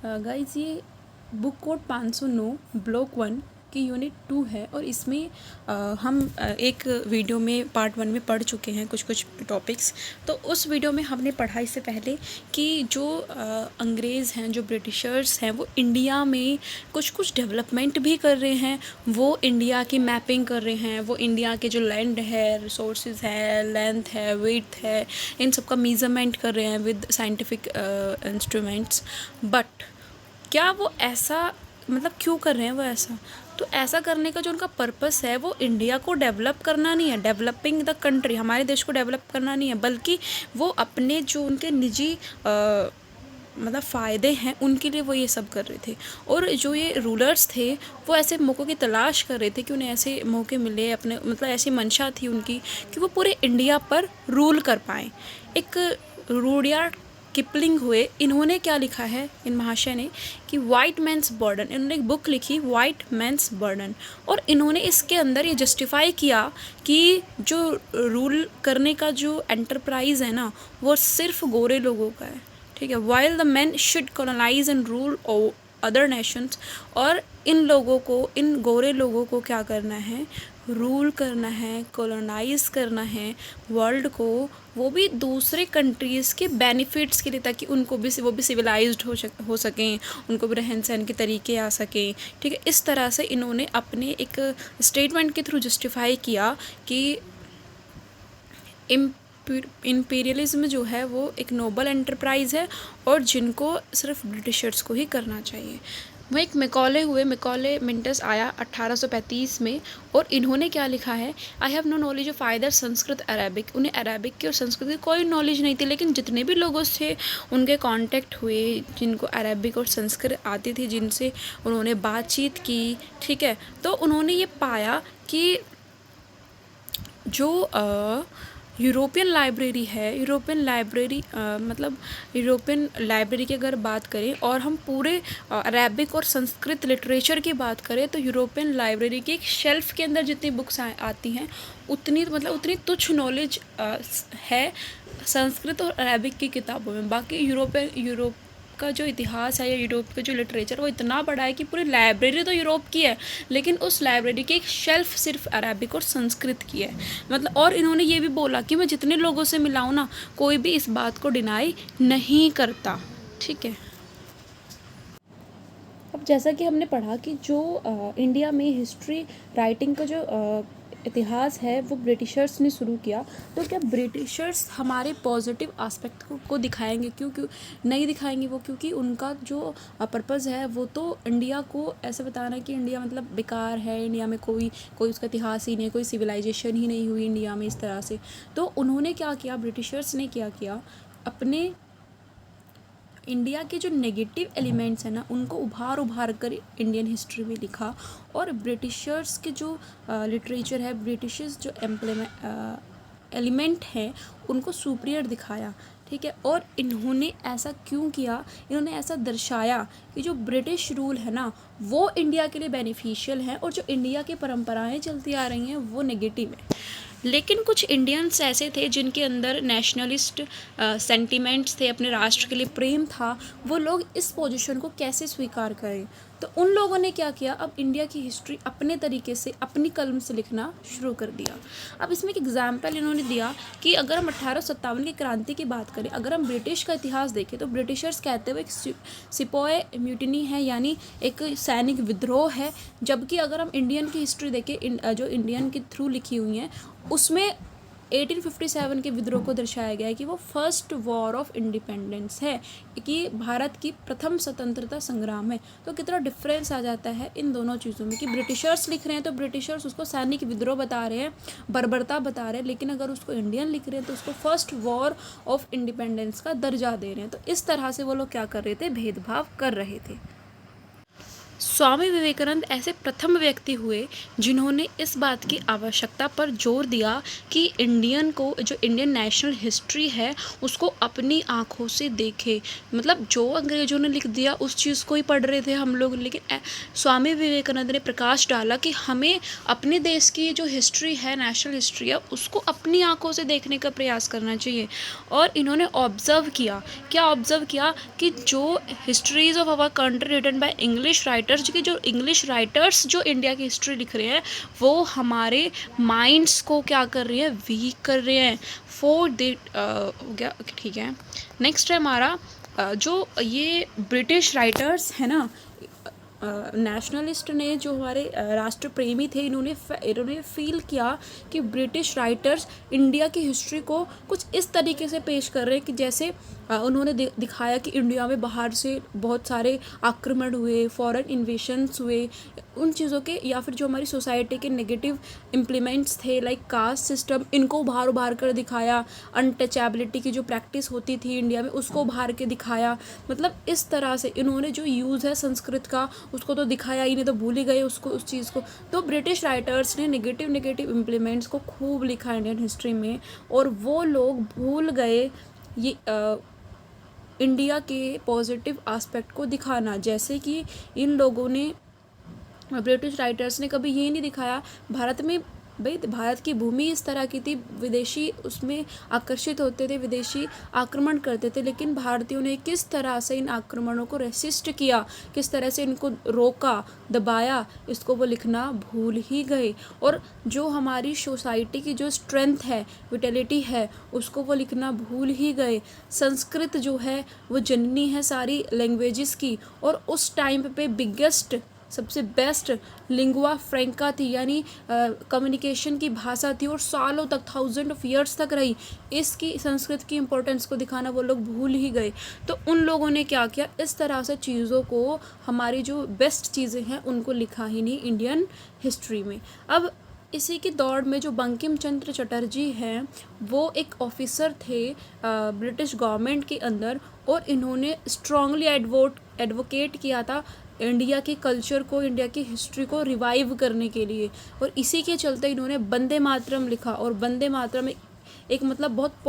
Guys ये book code 509 block 1 की unit 2 है और इसमें हम एक वीडियो में पार्ट 1 में पढ़ चुके हैं कुछ टॉपिक्स। तो उस वीडियो में हमने पढ़ा इससे पहले कि जो अंग्रेज़ हैं, जो ब्रिटिशर्स हैं, वो इंडिया में कुछ डेवलपमेंट भी कर रहे हैं। वो इंडिया की मैपिंग कर रहे हैं, वो इंडिया के जो लैंड है, रिसोर्सेज है, लेंथ है, विड्थ है, इन सब का मेजरमेंट कर रहे हैं विद साइंटिफिक इंस्ट्रूमेंट्स। बट क्या वो ऐसा मतलब क्यों कर रहे हैं वो ऐसा? तो ऐसा करने का जो उनका पर्पस है वो इंडिया को डेवलप करना नहीं है, डेवलपिंग द कंट्री, हमारे देश को डेवलप करना नहीं है, बल्कि वो अपने जो उनके निजी मतलब फ़ायदे हैं उनके लिए वो ये सब कर रहे थे। और जो ये रूलर्स थे वो ऐसे मौक़ों की तलाश कर रहे थे कि उन्हें ऐसे मौके मिले, अपने मतलब ऐसी मंशा थी उनकी कि वो पूरे इंडिया पर रूल कर पाएँ। एक रूडयार्ड किपलिंग हुए, इन्होंने क्या लिखा है इन महाशय ने कि वाइट मैंस बर्डन, इन्होंने एक बुक लिखी वाइट मैंस बर्डन, और इन्होंने इसके अंदर ये जस्टिफाई किया कि जो रूल करने का जो एंटरप्राइज़ है ना वो सिर्फ गोरे लोगों का है, ठीक है। While the man should colonise and rule other nations, और इन लोगों को, इन गोरे लोगों को क्या करना है, रूल करना है, कॉलोनाइज़ करना है वर्ल्ड को, वो भी दूसरे कंट्रीज़ के बेनिफिट्स के लिए, ताकि उनको भी वो भी सिविलाइज्ड हो सकें, उनको भी रहन सहन के तरीके आ सकें, ठीक है। इस तरह से इन्होंने अपने एक स्टेटमेंट के थ्रू जस्टिफाई किया कि इम्पीरियलिज्म जो है वो एक नोबल एंटरप्राइज़ है और जिनको सिर्फ ब्रिटिशर्स को ही करना चाहिए। वो एक मैकॉले मिंटस आया 1835 में, और इन्होंने क्या लिखा है, I have no knowledge of either Sanskrit Arabic. उन्हें अरेबिक की और संस्कृत की कोई नॉलेज नहीं थी, लेकिन जितने भी लोगों से उनके कांटेक्ट हुए, जिनको अरेबिक और संस्कृत आती थी, जिनसे उन्होंने बातचीत की, ठीक है, तो उन्होंने ये पाया कि जो यूरोपियन लाइब्रेरी है, यूरोपियन लाइब्रेरी की अगर बात करें और हम पूरे अरेबिक और संस्कृत लिटरेचर की बात करें, तो यूरोपियन लाइब्रेरी की एक शेल्फ़ के अंदर जितनी बुक्स आती हैं उतनी तुच्छ नॉलेज है संस्कृत और अरेबिक की किताबों में। बाकी यूरोप का जो इतिहास है या यूरोप का जो लिटरेचर वो इतना बड़ा है कि पूरी लाइब्रेरी तो यूरोप की है, लेकिन उस लाइब्रेरी की एक शेल्फ सिर्फ अरेबिक और संस्कृत की है। मतलब, और इन्होंने ये भी बोला कि मैं जितने लोगों से मिला हूँ ना, कोई भी इस बात को डिनाई नहीं करता, ठीक है। अब जैसा कि हमने पढ़ा कि जो इंडिया में हिस्ट्री राइटिंग का जो इतिहास है वो ब्रिटिशर्स ने शुरू किया, तो क्या ब्रिटिशर्स हमारे पॉजिटिव एस्पेक्ट को दिखाएंगे? क्यों नहीं दिखाएंगे वो? क्योंकि उनका जो पर्पज़ है वो तो इंडिया को ऐसे बताना है कि इंडिया मतलब बेकार है, इंडिया में कोई उसका इतिहास ही नहीं, कोई सिविलाइजेशन ही नहीं हुई इंडिया में, इस तरह से। तो उन्होंने क्या किया, ब्रिटिशर्स ने क्या किया, अपने इंडिया के जो नेगेटिव एलिमेंट्स हैं ना उनको उभार कर इंडियन हिस्ट्री में लिखा, और ब्रिटिशर्स के जो लिटरेचर है, ब्रिटिशर्स जो एलिमेंट हैं उनको सुपीरियर दिखाया, ठीक है। और इन्होंने ऐसा क्यों किया, इन्होंने ऐसा दर्शाया कि जो ब्रिटिश रूल है ना वो इंडिया के लिए बेनिफिशियल है और जो इंडिया की परंपराएं चलती आ रही हैं वो नेगेटिव है। लेकिन कुछ इंडियंस ऐसे थे जिनके अंदर नेशनलिस्ट सेंटिमेंट्स थे, अपने राष्ट्र के लिए प्रेम था, वो लोग इस पोजीशन को कैसे स्वीकार करें? तो उन लोगों ने क्या किया, अब इंडिया की हिस्ट्री अपने तरीके से, अपनी कलम से लिखना शुरू कर दिया। अब इसमें एक एग्जाम्पल इन्होंने दिया कि अगर हम 1857 की क्रांति की बात करें, अगर हम ब्रिटिश का इतिहास देखें तो ब्रिटिशर्स कहते हुए एक सिपोय म्यूटिनी है, यानी एक सैनिक विद्रोह है। जबकि अगर हम इंडियन की हिस्ट्री देखें, जो इंडियन के थ्रू लिखी हुई हैं, उसमें 1857 के विद्रोह को दर्शाया गया है कि वो फर्स्ट वॉर ऑफ इंडिपेंडेंस है, कि भारत की प्रथम स्वतंत्रता संग्राम है। तो कितना डिफरेंस आ जाता है इन दोनों चीज़ों में कि ब्रिटिशर्स लिख रहे हैं तो ब्रिटिशर्स उसको सैनिक विद्रोह बता रहे हैं, बर्बरता बता रहे हैं, लेकिन अगर उसको इंडियन लिख रहे हैं तो उसको फर्स्ट वॉर ऑफ इंडिपेंडेंस का दर्जा दे रहे हैं। तो इस तरह से वो लोग क्या कर रहे थे, भेदभाव कर रहे थे। स्वामी विवेकानंद ऐसे प्रथम व्यक्ति हुए जिन्होंने इस बात की आवश्यकता पर जोर दिया कि जो इंडियन नेशनल हिस्ट्री है उसको अपनी आँखों से देखे। मतलब जो अंग्रेज़ों ने लिख दिया उस चीज़ को ही पढ़ रहे थे हम लोग, लेकिन स्वामी विवेकानंद ने प्रकाश डाला कि हमें अपने देश की जो हिस्ट्री है, नेशनल हिस्ट्री है, उसको अपनी आँखों से देखने का प्रयास करना चाहिए। और इन्होंने ऑब्ज़र्व किया, क्या ऑब्ज़र्व किया कि जो histories of our country written by English writers, कि जो इंग्लिश राइटर्स जो इंडिया की हिस्ट्री लिख रहे हैं वो हमारे माइंड्स को क्या कर रहे हैं, वीक कर रहे हैं। फॉर दे हो गया, ठीक है। नेक्स्ट है हमारा जो ये ब्रिटिश राइटर्स है ना, नेशनलिस्ट ने, जो हमारे राष्ट्र प्रेमी थे, इन्होंने फील किया कि ब्रिटिश राइटर्स इंडिया की हिस्ट्री को कुछ इस तरीके से पेश कर रहे हैं कि जैसे उन्होंने दिखाया कि इंडिया में बाहर से बहुत सारे आक्रमण हुए, फॉरेन इन्वेशंस हुए, उन चीज़ों के, या फिर जो हमारी सोसाइटी के नेगेटिव इम्प्लीमेंट्स थे लाइक कास्ट सिस्टम, इनको उभार उभार कर दिखाया। अनटचेबिलिटी की जो प्रैक्टिस होती थी इंडिया में उसको उभार के दिखाया। मतलब इस तरह से इन्होंने जो यूज़ है संस्कृत का उसको तो दिखाया ही नहीं, तो भूल ही गए उसको, उस चीज़ को। तो ब्रिटिश राइटर्स ने नेगेटिव इम्प्लीमेंट्स को खूब लिखा इंडियन हिस्ट्री में, और वो लोग भूल गए ये इंडिया के पॉजिटिव एस्पेक्ट को दिखाना। जैसे कि इन लोगों ने, ब्रिटिश राइटर्स ने कभी ये नहीं दिखाया भारत में, भाई भारत की भूमि इस तरह की थी, विदेशी उसमें आकर्षित होते थे, विदेशी आक्रमण करते थे, लेकिन भारतीयों ने किस तरह से इन आक्रमणों को रेसिस्ट किया, किस तरह से इनको रोका, दबाया, इसको वो लिखना भूल ही गए। और जो हमारी सोसाइटी की जो स्ट्रेंथ है, विटेलिटी है, उसको वो लिखना भूल ही गए। संस्कृत जो है वो जननी है सारी लैंग्वेजेस की, और उस टाइम पे बिगेस्ट, सबसे बेस्ट लिंगुआ फ्रेंका थी, यानी कम्युनिकेशन की भाषा थी, और सालों तक, 1000 ऑफ ईयर्स तक रही। इसकी, संस्कृत की इम्पोर्टेंस को दिखाना वो लोग भूल ही गए। तो उन लोगों ने क्या किया, इस तरह से चीज़ों को, हमारी जो बेस्ट चीज़ें हैं उनको लिखा ही नहीं इंडियन हिस्ट्री में। अब इसी की दौड़ में जो बंकिम चंद्र चटर्जी हैं, वो एक ऑफिसर थे ब्रिटिश गवर्नमेंट के अंदर, और इन्होंने स्ट्रांगली एडवोकेट किया था इंडिया के कल्चर को, इंडिया की हिस्ट्री को रिवाइव करने के लिए। और इसी के चलते इन्होंने वंदे मातरम लिखा, और वंदे मातरम एक मतलब बहुत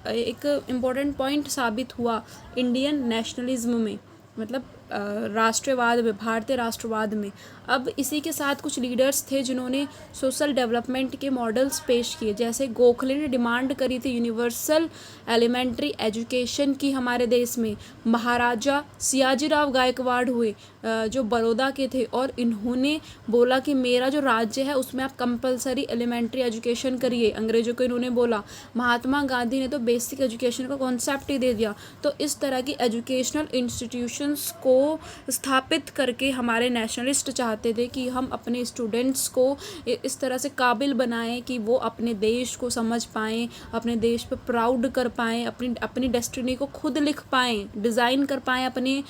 एक इम्पॉर्टेंट पॉइंट साबित हुआ इंडियन नेशनलिज्म में, मतलब राष्ट्रवाद में, भारतीय राष्ट्रवाद में। अब इसी के साथ कुछ लीडर्स थे जिन्होंने सोशल डेवलपमेंट के मॉडल्स पेश किए। जैसे गोखले ने डिमांड करी थी यूनिवर्सल एलिमेंट्री एजुकेशन की हमारे देश में। महाराजा सियाजीराव गायकवाड़ हुए जो बड़ौदा के थे, और इन्होंने बोला कि मेरा जो राज्य है उसमें आप कंपलसरी एलिमेंट्री एजुकेशन करिए, अंग्रेजों को इन्होंने बोला। महात्मा गांधी ने तो बेसिक एजुकेशन का कॉन्सेप्ट ही दे दिया। तो इस तरह की एजुकेशनल इंस्टीट्यूशंस को स्थापित करके हमारे नेशनलिस्ट चाहते थे कि हम अपने स्टूडेंट्स को इस तरह से काबिल बनाएं कि वो अपने देश को समझ पाएं, अपने देश पर प्राउड कर पाएं, अपनी डेस्टिनी को खुद लिख पाएं, डिज़ाइन कर पाएं अपने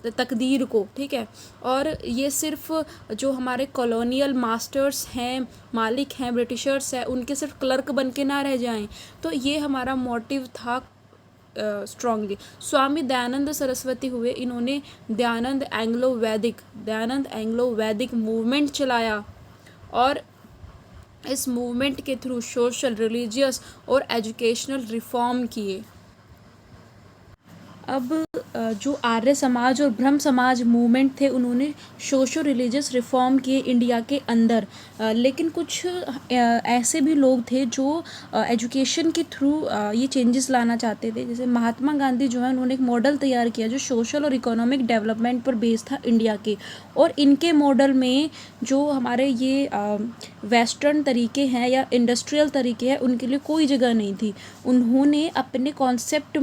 तकदीर को, ठीक है। और ये सिर्फ जो हमारे कॉलोनियल मास्टर्स हैं, मालिक हैं, ब्रिटिशर्स हैं, उनके सिर्फ क्लर्क बन के ना रह जाएं। तो ये हमारा मोटिव था स्ट्रांगली। स्वामी दयानंद सरस्वती हुए, इन्होंने दयानंद एंग्लो वैदिक मूवमेंट चलाया, और इस मूवमेंट के थ्रू सोशल, रिलीजियस और एजुकेशनल रिफॉर्म किए। अब जो आर्य समाज और ब्रह्म समाज मूवमेंट थे, उन्होंने सोशो रिलीजियस रिफॉर्म किए इंडिया के अंदर। लेकिन कुछ ऐसे भी लोग थे जो एजुकेशन के थ्रू ये चेंजेस लाना चाहते थे। जैसे महात्मा गांधी जो है, उन्होंने एक मॉडल तैयार किया जो सोशल और इकोनॉमिक डेवलपमेंट पर बेस्ड था इंडिया के। और इनके मॉडल में जो हमारे ये वेस्टर्न तरीके हैं या इंडस्ट्रियल तरीके हैं, उनके लिए कोई जगह नहीं थी। उन्होंने अपने कॉन्सेप्ट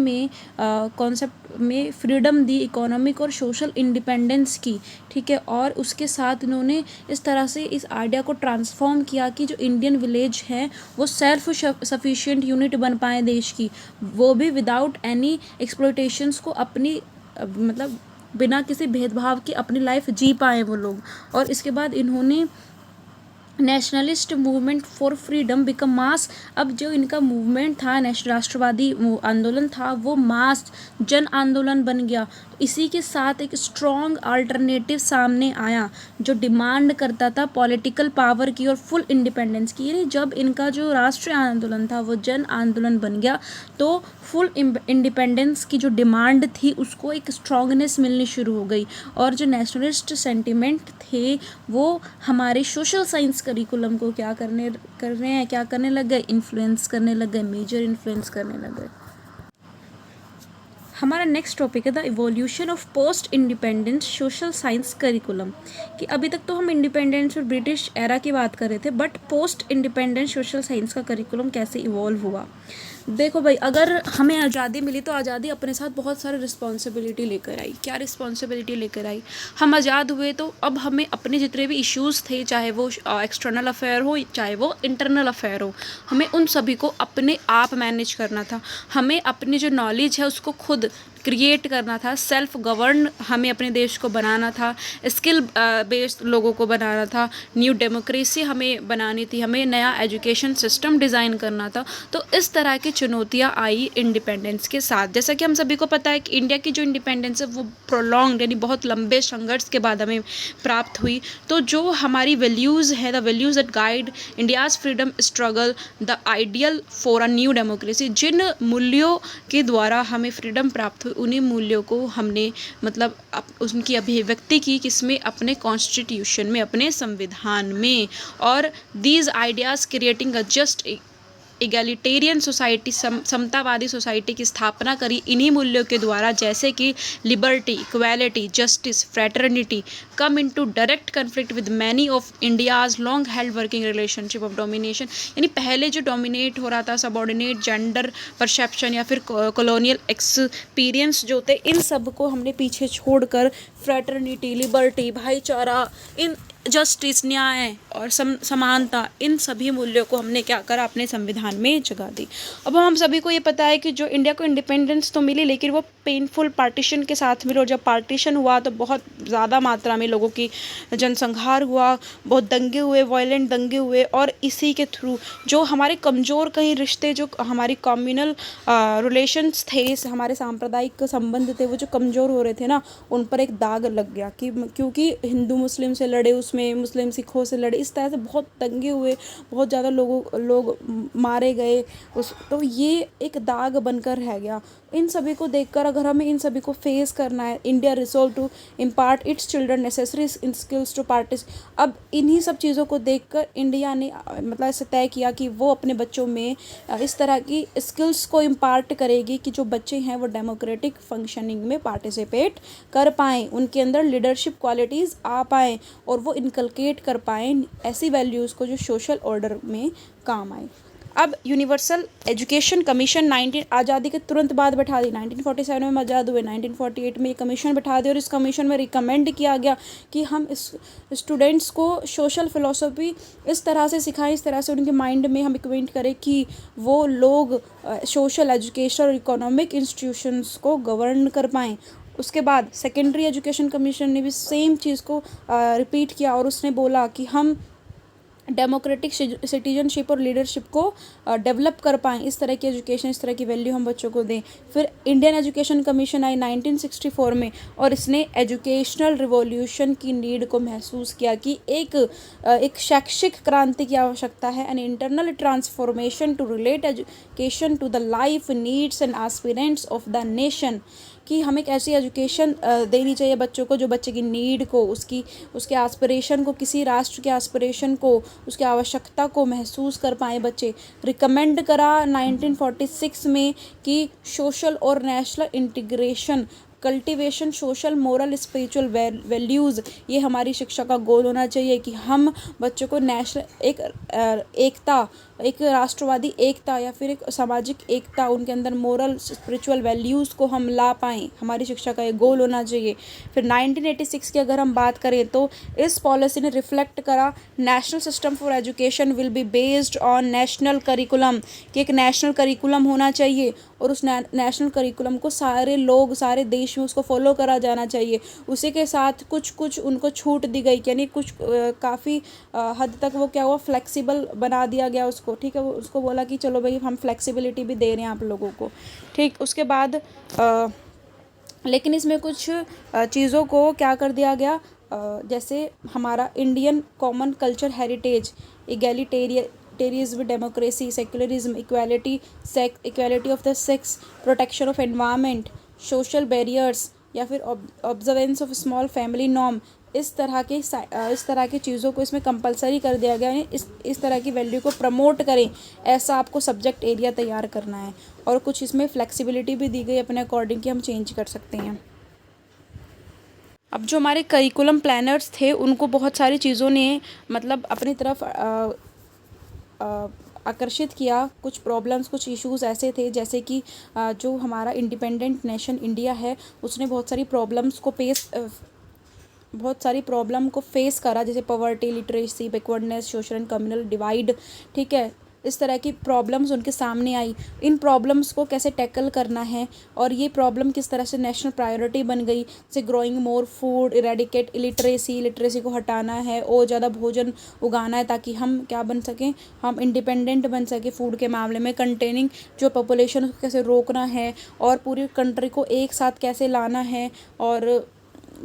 में फ्रीडम दी, इकोनॉमिक और सोशल इंडिपेंडेंस की, ठीक है। और उसके साथ इन्होंने इस तरह से इस आइडिया को ट्रांसफॉर्म किया कि जो इंडियन विलेज हैं वो सेल्फ सफिशिएंट यूनिट बन पाएँ देश की, वो भी विदाउट एनी एक्सप्लॉयटेशंस को अपनी मतलब बिना किसी भेदभाव के अपनी लाइफ जी पाएँ वो लोग। और इसके बाद इन्होंने nationalist movement for freedom become mass. अब जो इनका मूवमेंट था, राष्ट्रवादी आंदोलन था, वो मास जन आंदोलन बन गया। इसी के साथ एक स्ट्रॉन्ग अल्टरनेटिव सामने आया जो डिमांड करता था पॉलिटिकल पावर की और फुल इंडिपेंडेंस की। यानी जब इनका जो राष्ट्रीय आंदोलन था वो जन आंदोलन बन गया तो फुल इंडिपेंडेंस की जो डिमांड थी उसको एक स्ट्रॉन्गनेस मिलनी शुरू हो गई, और जो नेशनलिस्ट सेंटिमेंट थे वो हमारे सोशल साइंस करिकुलम को क्या करने लग गए, इन्फ्लुएंस करने लग गए, मेजर इन्फ्लुएंस करने लग गए। हमारा नेक्स्ट टॉपिक है the evolution of post independence social science curriculum. कि अभी तक तो हम इंडिपेंडेंस और ब्रिटिश एरा की बात कर रहे थे, but post independence social science का करिकुलम कैसे इवॉल्व हुआ। देखो भाई, अगर हमें आज़ादी मिली तो आज़ादी अपने साथ बहुत सारे रिस्पॉन्सिबिलिटी लेकर आई। क्या रिस्पॉन्सिबिलिटी लेकर आई? हम आज़ाद हुए तो अब हमें अपने जितने भी इश्यूज़ थे, चाहे वो एक्सटर्नल अफेयर हो चाहे वो इंटरनल अफेयर हो, हमें उन सभी को अपने आप मैनेज करना था। हमें अपनी जो नॉलेज है उसको खुद क्रिएट करना था, सेल्फ गवर्न हमें अपने देश को बनाना था, स्किल बेस्ड लोगों को बनाना था, न्यू डेमोक्रेसी हमें बनानी थी, हमें नया एजुकेशन सिस्टम डिज़ाइन करना था। तो इस तरह की चुनौतियाँ आई इंडिपेंडेंस के साथ। जैसा कि हम सभी को पता है कि इंडिया की जो इंडिपेंडेंस है वो प्रोलॉन्ग यानी बहुत लंबे संघर्ष के बाद हमें प्राप्त हुई। तो जो हमारी वैल्यूज़ है, the values that guide India's freedom struggle, the ideal for a new democracy, जिन मूल्यों के द्वारा हमें फ्रीडम प्राप्त हुई उन्हीं मूल्यों को हमने मतलब उनकी अभिव्यक्ति की किसमें, अपने कॉन्स्टिट्यूशन में, अपने संविधान में। और these ideas creating a just egalitarian society, समतावादी सोसाइटी की स्थापना करी इन्हीं मूल्यों के द्वारा, जैसे कि liberty, equality, justice, fraternity come into direct conflict with many of India's long held working relationship of domination. यानी पहले जो डोमिनेट हो रहा था, सबऑर्डिनेट जेंडर परसेप्शन या फिर कॉलोनियल एक्सपीरियंस जो थे, इन सब को हमने पीछे छोड़कर फ्रेटर्निटी, लिबर्टी, भाईचारा, इन जस्टिस, न्याय और समानता, इन सभी मूल्यों को हमने क्या करा, अपने संविधान में जगह दी। अब हम सभी को ये पता है कि जो इंडिया को इंडिपेंडेंस तो मिली लेकिन वो पेनफुल पार्टीशन के साथ मिली, और जब पार्टीशन हुआ तो बहुत ज़्यादा मात्रा में लोगों की जनसंहार हुआ, बहुत दंगे हुए, वायलेंट दंगे हुए, और इसी के थ्रू जो हमारे कमज़ोर कहीं रिश्ते, जो हमारी कम्युनल रिलेशंस थे, हमारे सांप्रदायिक संबंध थे, वो जो कमज़ोर हो रहे थे ना, उन पर एक दाग लग गया कि क्योंकि हिंदू मुस्लिम से लड़े, उसमें मुस्लिम सिखों से लड़े, इस तरह से बहुत दंगे हुए, बहुत ज़्यादा लोग मारे गए तो ये एक दाग बनकर रह गया। इन सभी को देखकर अगर हमें इन सभी को फेस करना है, India resolve to impart its children necessary skills to पार्टिस। अब इन्हीं सब चीज़ों को देखकर इंडिया ने मतलब ऐसे तय किया कि वो अपने बच्चों में इस तरह की स्किल्स को इम्पार्ट करेगी कि जो बच्चे हैं वो डेमोक्रेटिक फंक्शनिंग में पार्टिसिपेट कर पाएँ, उनके अंदर लीडरशिप क्वालिटीज़ आ पाएँ और वो इनकलकेट कर पाएँ ऐसी वैल्यूज़ को जो सोशल ऑर्डर में काम आए। अब यूनिवर्सल एजुकेशन कमीशन आज़ादी के तुरंत बाद बैठा दी, 1947 में आज़ाद हुए, 1948 में ये कमीशन बैठा दी, और इस कमीशन में रिकमेंड किया गया कि हम इस स्टूडेंट्स को सोशल फ़िलोसफी इस तरह से सिखाएं, इस तरह से उनके माइंड में हम इक्वेंट करें कि वो लोग सोशल, एजुकेशनल और इकोनॉमिक इंस्टीट्यूशंस को गवर्न कर पाएँ। उसके बाद सेकेंडरी एजुकेशन कमीशन ने भी सेम चीज़ को रिपीट किया, और उसने बोला कि हम डेमोक्रेटिक सिटीजनशिप और लीडरशिप को डेवलप कर पाएँ, इस तरह की एजुकेशन, इस तरह की वैल्यू हम बच्चों को दें। फिर इंडियन एजुकेशन कमीशन आई 1964 में, और इसने एजुकेशनल रिवॉल्यूशन की नीड को महसूस किया कि एक शैक्षिक क्रांति की आवश्यकता है, an internal transformation to relate education to the life needs and aspirants of the nation. कि हमें एक ऐसी एजुकेशन देनी चाहिए बच्चों को जो बच्चे की नीड को, उसके एस्पिरेशन को, किसी राष्ट्र के एस्पिरेशन को, उसकी आवश्यकता को महसूस कर पाएँ बच्चे। रिकमेंड करा 1946 में कि सोशल और national integration, cultivation social, moral, spiritual values, ये हमारी शिक्षा का गोल होना चाहिए कि हम बच्चों को नेशनल एकता, एक राष्ट्रवादी एकता या फिर एक सामाजिक एकता, उनके अंदर मोरल, स्पिरिचुअल वैल्यूज़ को हम ला पाएँ, हमारी शिक्षा का ये गोल होना चाहिए। फिर 1986 की अगर हम बात करें तो इस पॉलिसी ने रिफ्लेक्ट करा national system for education will be based on national curriculum, कि एक नेशनल करिकुलम होना चाहिए और उस नेशनल करिकुलम को सारे लोग, सारे देश में उसको फॉलो करा जाना चाहिए। उसी के साथ कुछ उनको छूट दी गई, यानी कुछ काफ़ी हद तक वो क्या हुआ, फ्लेक्सिबल बना दिया गया उसको। ठीक है, वो उसको बोला कि चलो भाई हम फ्लेक्सिबिलिटी भी दे रहे हैं आप लोगों को। ठीक, उसके बाद लेकिन इसमें कुछ चीज़ों को क्या कर दिया गया, जैसे हमारा Indian common culture heritage, egalitarianism, democracy, secularism, equality of the sex, protection of environment, social barriers, या फिर observance of small family norm, इस तरह की चीज़ों को इसमें कंपलसरी कर दिया गया है। इस तरह की वैल्यू को प्रमोट करें, ऐसा आपको सब्जेक्ट एरिया तैयार करना है। और कुछ इसमें फ्लेक्सिबिलिटी भी दी गई अपने अकॉर्डिंग कि हम चेंज कर सकते हैं। अब जो हमारे करिकुलम प्लानर्स थे उनको बहुत सारी चीज़ों ने मतलब अपनी तरफ आकर्षित किया। कुछ प्रॉब्लम्स, कुछ इश्यूज ऐसे थे जैसे कि जो हमारा इंडिपेंडेंट नेशन इंडिया है उसने बहुत सारी प्रॉब्लम को फेस करा, जैसे poverty, literacy, backwardness, social and communal divide. ठीक है, इस तरह की प्रॉब्लम्स उनके सामने आई। इन प्रॉब्लम्स को कैसे टैकल करना है और ये प्रॉब्लम किस तरह से नेशनल प्रायोरिटी बन गई, जैसे growing more food, eradicate literacy को हटाना है और ज़्यादा भोजन उगाना है ताकि हम क्या बन सकें, हम इंडिपेंडेंट बन सकें फूड के मामले में। कंटेनिंग जो पॉपुलेशन उसको कैसे रोकना है और पूरी कंट्री को एक साथ कैसे लाना है, और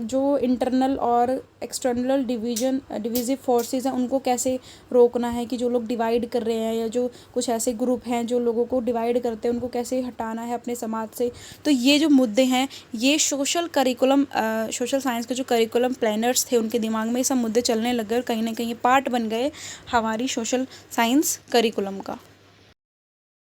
जो इंटरनल और एक्सटर्नल डिविजिव फोर्सेस हैं उनको कैसे रोकना है, कि जो लोग डिवाइड कर रहे हैं या जो कुछ ऐसे ग्रुप हैं जो लोगों को डिवाइड करते हैं उनको कैसे हटाना है अपने समाज से। तो ये जो मुद्दे हैं ये सोशल साइंस के जो करिकुलम प्लानर्स थे उनके दिमाग में ये सब मुद्दे चलने लग गए और कहीं ना कहीं पार्ट बन गए हमारी सोशल साइंस करिकुलम का।